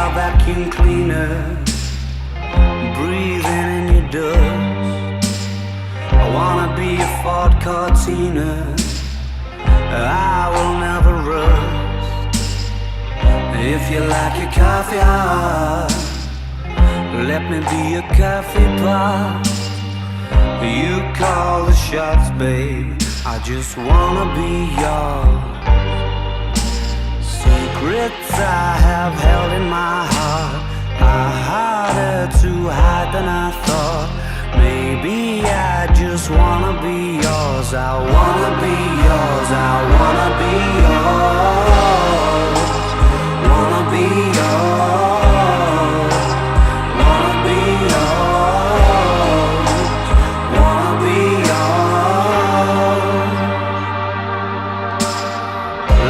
a vacuum cleaner, breathing in your dust. I wanna be a Ford Cortina, I will never rust. If you like your coffee hot, let me be a coffee pot. You call the shots, babe, I just wanna be yours. Secrets I have held in my heart are harder to hide than I thought. Maybe I just wanna be yours. I wanna be yours. I wanna be yours. Wanna be yours. Wanna be yours. Wanna be yours.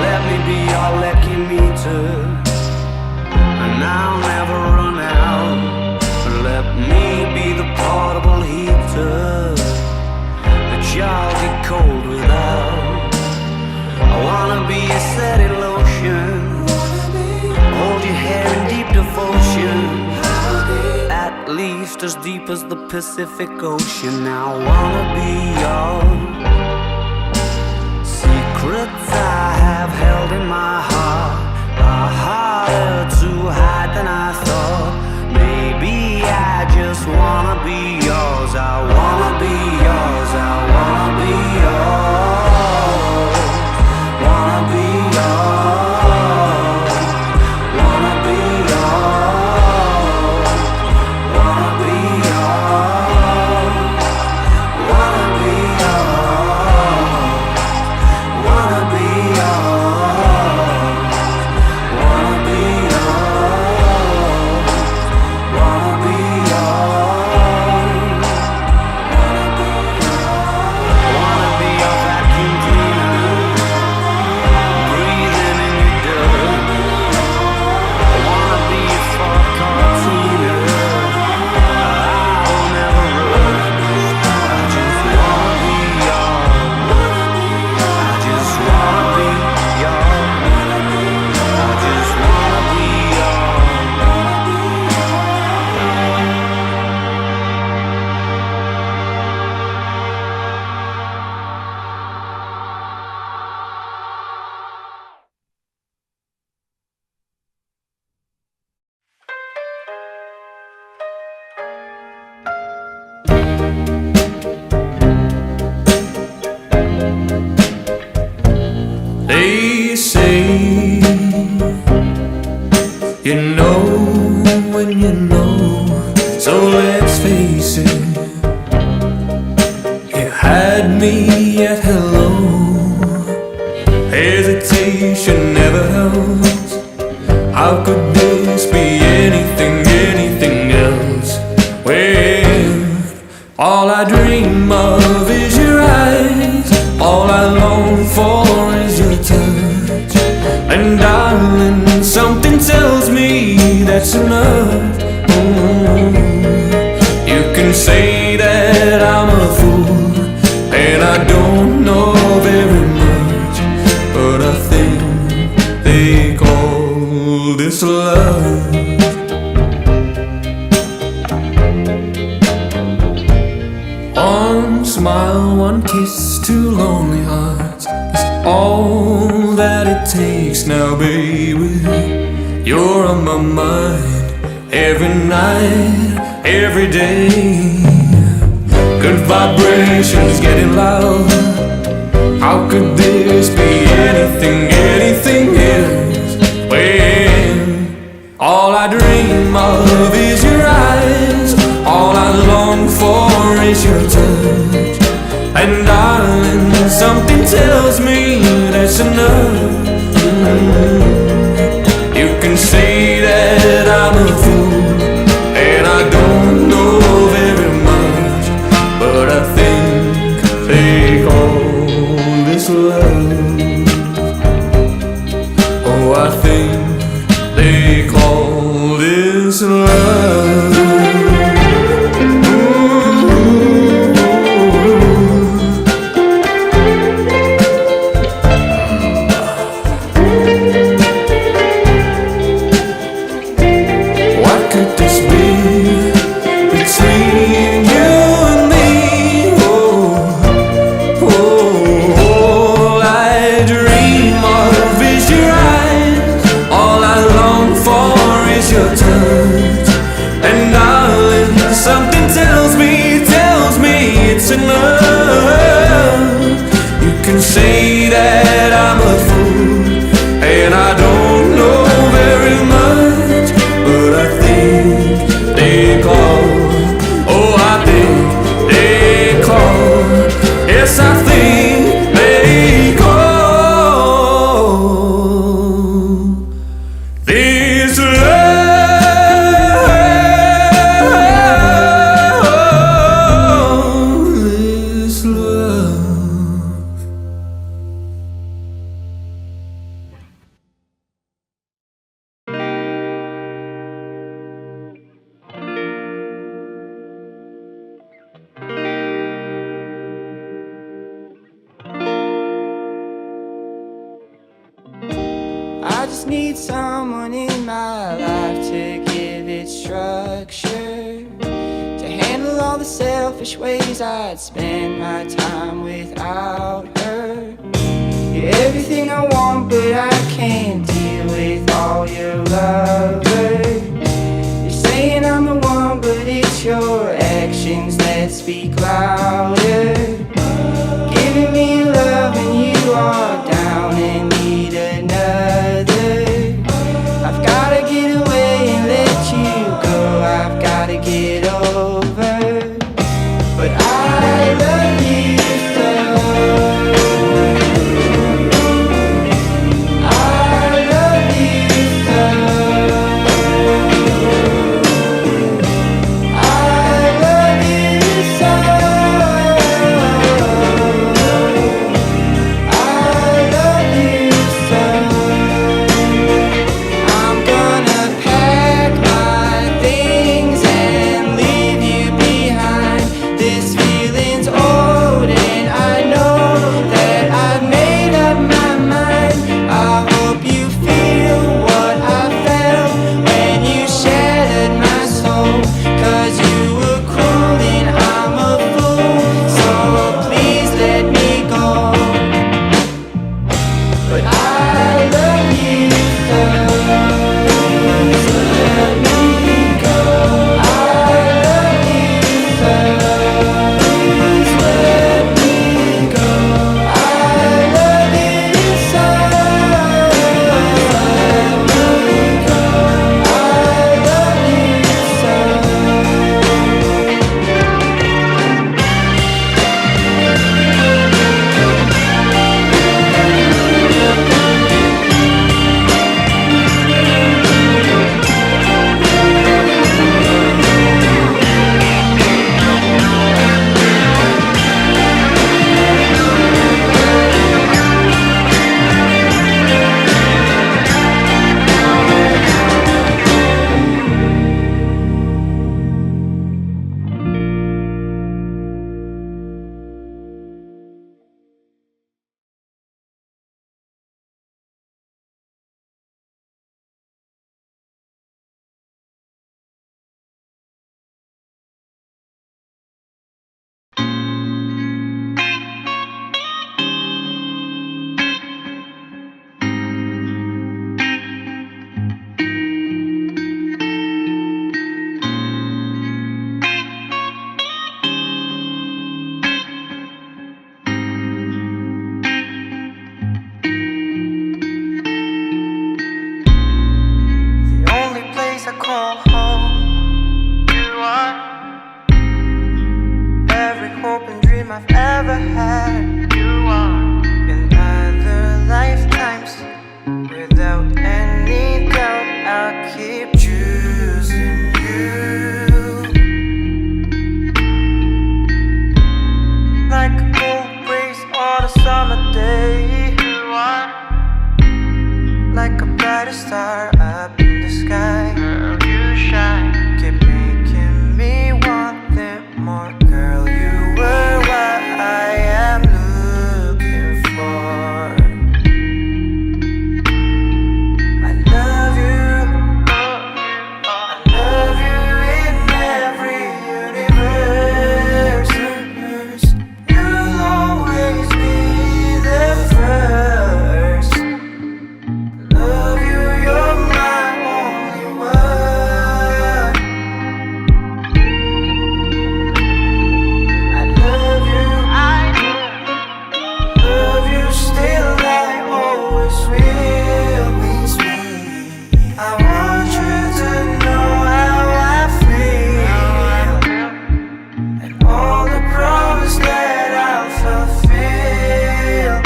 Let me be your lucky meter, and I'll never run out. Let me be the portable heater that y'all get cold without. I wanna be a steady lotion, hold your hair in deep devotion, at least as deep as the Pacific Ocean. I wanna be yours. Secrets I have held in my heart are harder to hide than I thought. Maybe I just wanna be yours. I wanna be yours. I wanna be yours. Wanna be yours. Wanna be yours. Wanna be yours. Wanna be yours. Wanna be yours. Wanna be yours. Wanna be yours. Wanna be your vacuum cleaner, breathing in your dirt. Wanna be a Ford Cortina, I will never rust. I just wanna be yours. I just wanna be yours. I just wanna be They say you know when you know, so let's face it. You had me at hello. Hesitation never helps. How could this be anything else? Well, all I dream of is your eyes. All I long for is your touch. And darling, something tells me that's enough. You can say that I'm a fool, and I don't know very much, but I think they call this love. One smile, one kiss, two lonely hearts is all that it takes now, baby. You're on my mind every night, every day. Good vibrations getting loud. How could this be anything else? When all I dream of is your eyes, all I long for is your touch. And darling, something tells me that's enough. You can say that I'm a fool, and I don't know very much, but I think they call this love. Oh, I think they call this love. enough. You can say that I'm a fool, and I don't know very much, but I think they call. Oh, I think they call. Yes, I think they call. This love, this love. I just need someone in my life to give it structure, to handle all the selfish ways I'd spend my time without her. You're everything I want, but I can't deal with all your lovers. You're saying I'm the one, but it's your actions that speak louder. Giving me love and you are down and need another. I've gotta get away and let you go. I've gotta get over. But I love you so. I love you so. I love you so. I love you so. I'm gonna pack my things and leave you behind. This feeling's old and I know that I've made up my mind. I hope you feel what I felt when you shattered my soul. 'Cause you were cruel and I'm a fool, so please let me go. But I love you so. Please let me go. I love you so. Please let me go. I love you so. Let me go. I love you so. The only place I call home, you are. Every hope and dream I've ever had, you are. In other lifetimes, without any doubt, I'll keep choosing you. Like a cold breeze on a summer day, you are. Like a brighter star up in the sky, girl, you shine. Keep making me want it more, girl. You were what I am looking for. I love you. I love you in every universe. You'll always be there first. Love you, you're feel. I want you to know how I feel, and all the promise that I'll fulfill.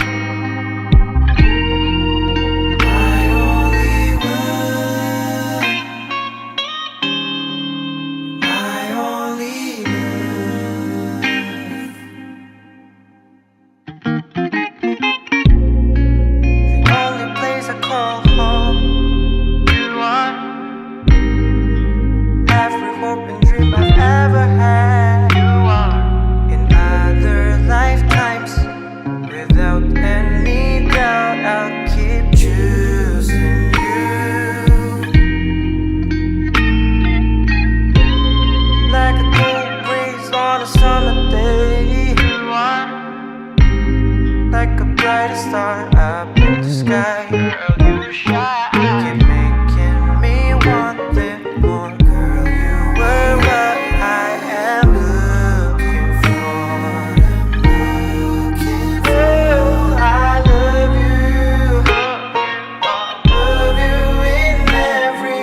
My only one, my only love. The only place I call home. Every hope and dream I've ever had. You are in other lifetimes. Without any doubt, I'll keep choosing you. Like a cool breeze on a summer day. You are like a bright star up in the sky. Girl, you shine. Keep making me want it more. Girl, you were what I am looking for. Girl, I love you. Love you in every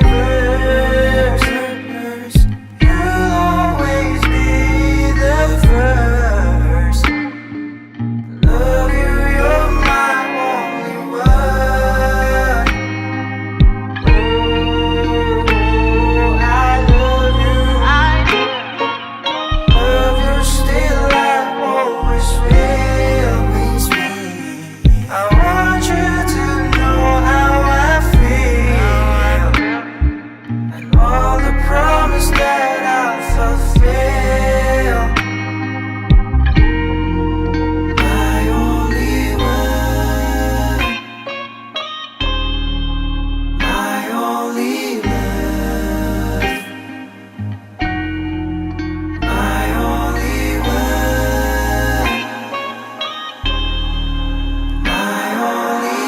universe. You'll always be the first. Love you, you're my only one. Oh, I love you. Love you still, I always will. I want you to know how I feel, and all the promise that I'll fulfill. My only one, my only love, my only one, my only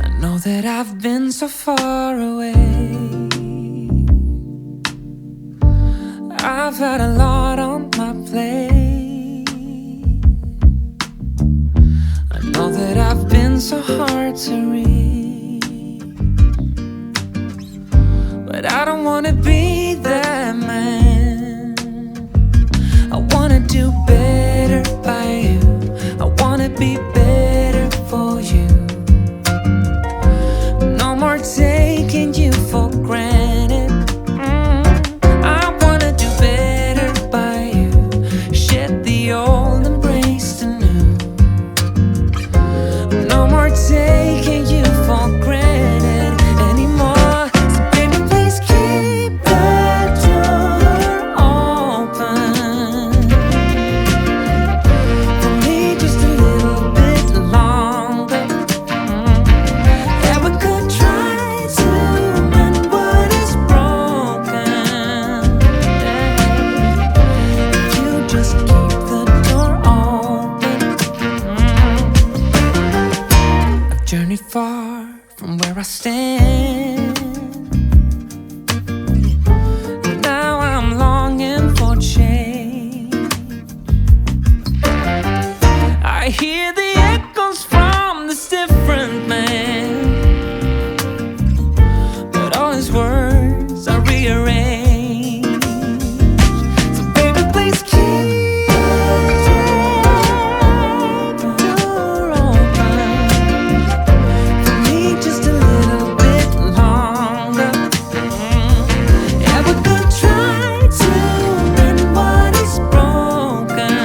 I know that I've been so far away. I've had a lot on my plate. I know that I've been so hard to reach, but I don't wanna be that man. I wanna do better by you. I wanna be better for you. No more taking you for granted. I wanna do better by you. Shed the old, embrace the new. No more taking you for granted anymore. So baby, please keep that door open for me just a little bit longer. Yeah, we could try to mend what is broken. If you just keep the door open. I've journeyed far from where I stand. Now I'm longing for change. I hear the echoes from this different man, but all his words are rearranged. So baby, please keep the door open for me just a little bit longer. Yeah, we could try to mend what is broken.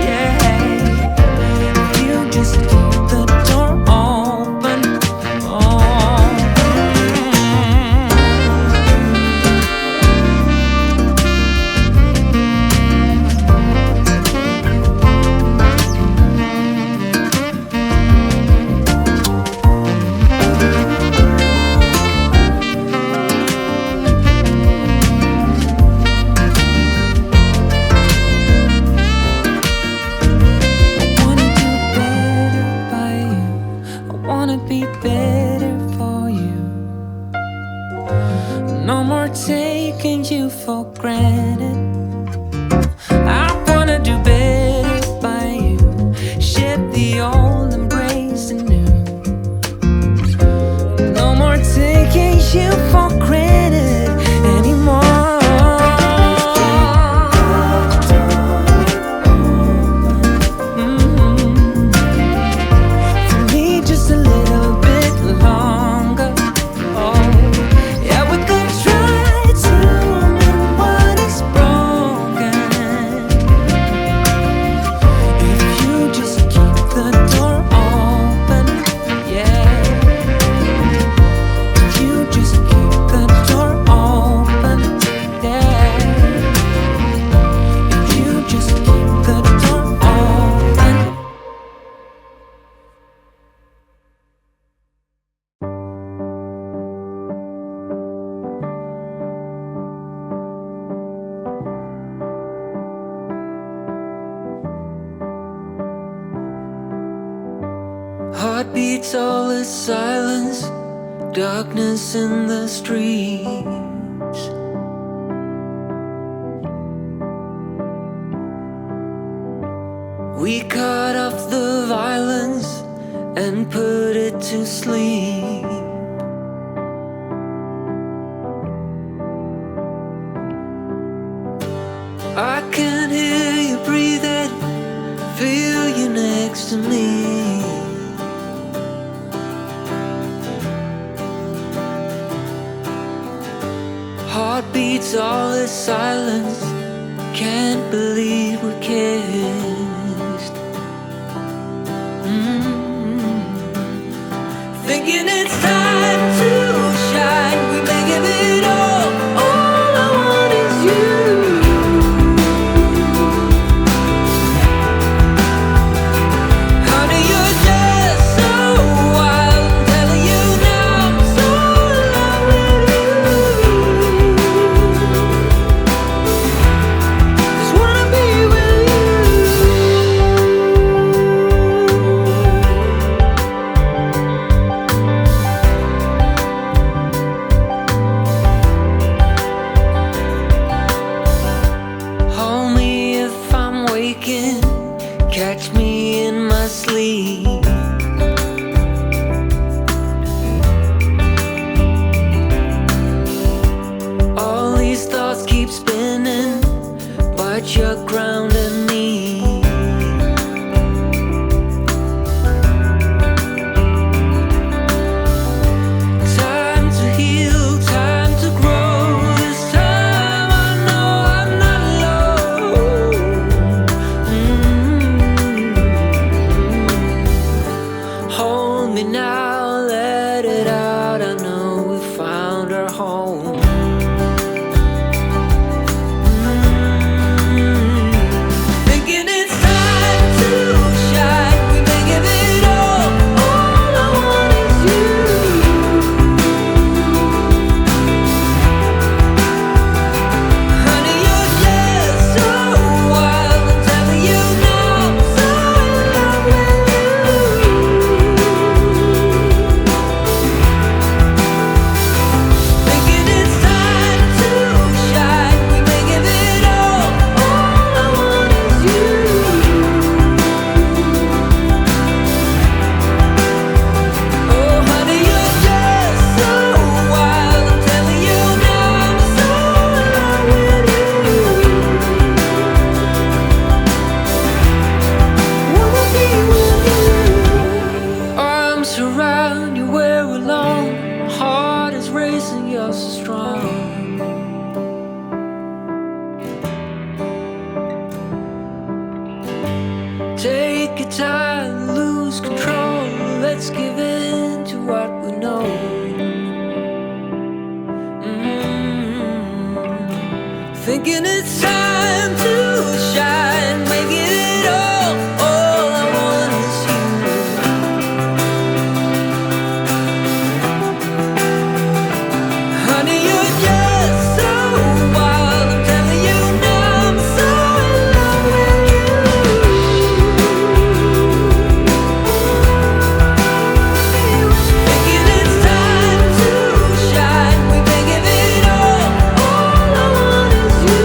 Yeah, Heartbeats, all is silence, darkness in the streets. We cut off the violence and put it to sleep. I can hear you breathing, feel you next to me. Heartbeats, all is silence, can't believe we're kissed. Thinking it's time to shine, we may give it all I want is you. Honey, you're just so wild, I'm telling you now, I'm so in love with you. Just wanna be with you. Hold me if I'm waking, catch me in my sleep. All these thoughts keep spinning, but you're grounding me. Time to heal, time to grow. This time I know I'm not alone. Hold me now, let it out. I know we found our home. Thinking it's time to shine, we may give it all I want is you. Honey, you're just so wild, I'm telling you now, I'm so in love with you. Thinking it's time to shine, we may give it all I want is you. Oh, honey, you're just so wild, I'm telling you now, I'm so in love with you. Wanna be with you. Arms around you, we're alone. My heart is racing, you're so strong. Take your time, lose control. Let's give in to what we know. Thinking it's time to shine, making it all I want is you. Honey, you're just so wild, I'm telling you now, I'm so in love with you. Thinking it's time to shine, we may give it all I want is you.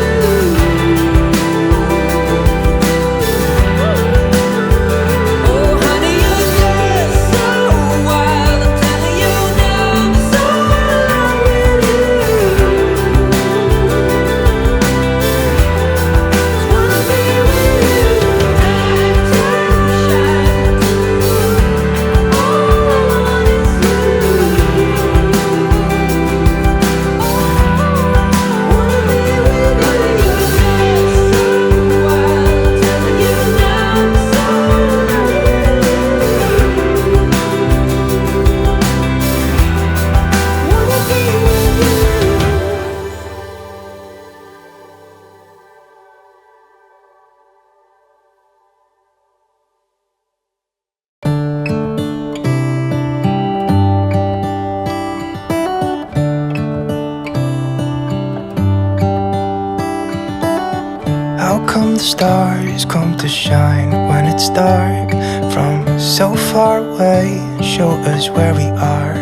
come the stars come to shine when it's dark from so far away and show us where we are?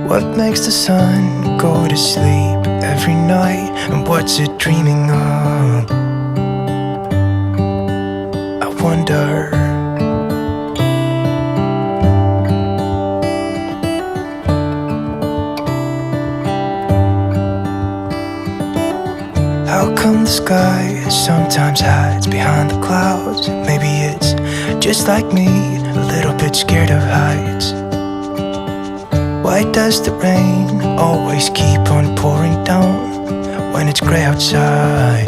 What makes the sun go to sleep every night, and what's it dreaming of? I wonder. How come the sky sometimes hides behind the clouds? Maybe it's just like me, a little bit scared of heights. Why does the rain always keep on pouring down when it's grey outside?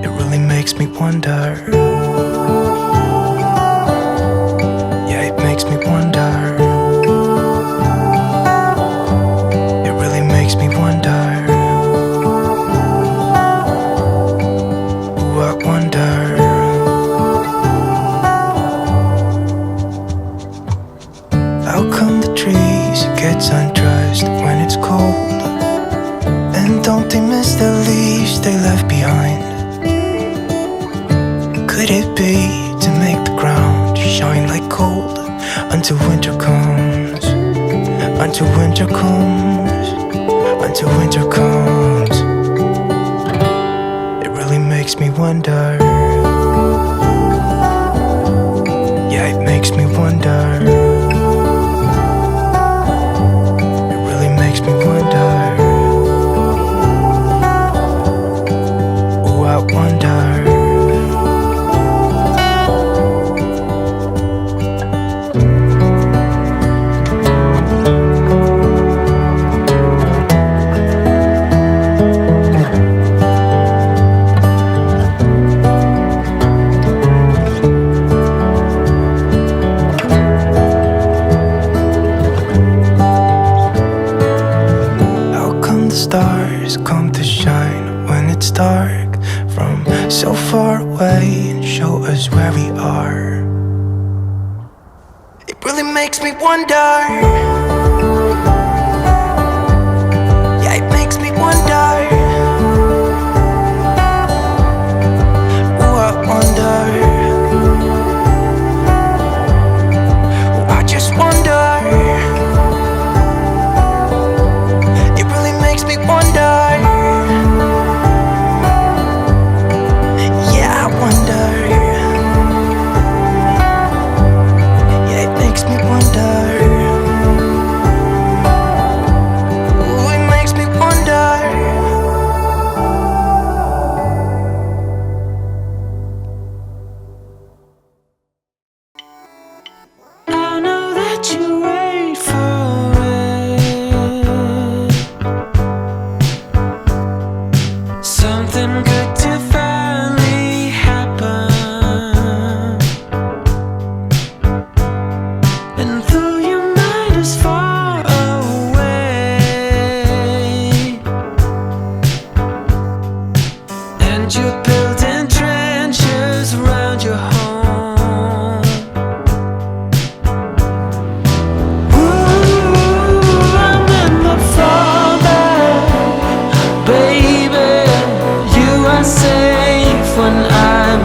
It really makes me wonder. Yeah, it makes me wonder. It really makes me wonder. I wonder. How come the trees get undressed when it's cold? And don't they miss the leaves they left behind? Could it be to make the ground shine like gold until winter comes? Until winter comes. Until winter comes. Makes me wonder. Yeah, it makes me wonder. It really makes me wonder. Oh, I wonder. Stars come to shine when it's dark from so far away and show us where we are. It really makes me wonder. Yeah, it makes me wonder. Oh, I wonder. Oh, I just wonder. Me wonder. Yeah, I wonder. Yeah, it makes me wonder. Ooh, it makes me wonder. I know that you wait for it. Something good to finally happen. And though your mind is far away, and you're building trenches around your home, ooh, I'm in the fallback, baby. Safe when I'm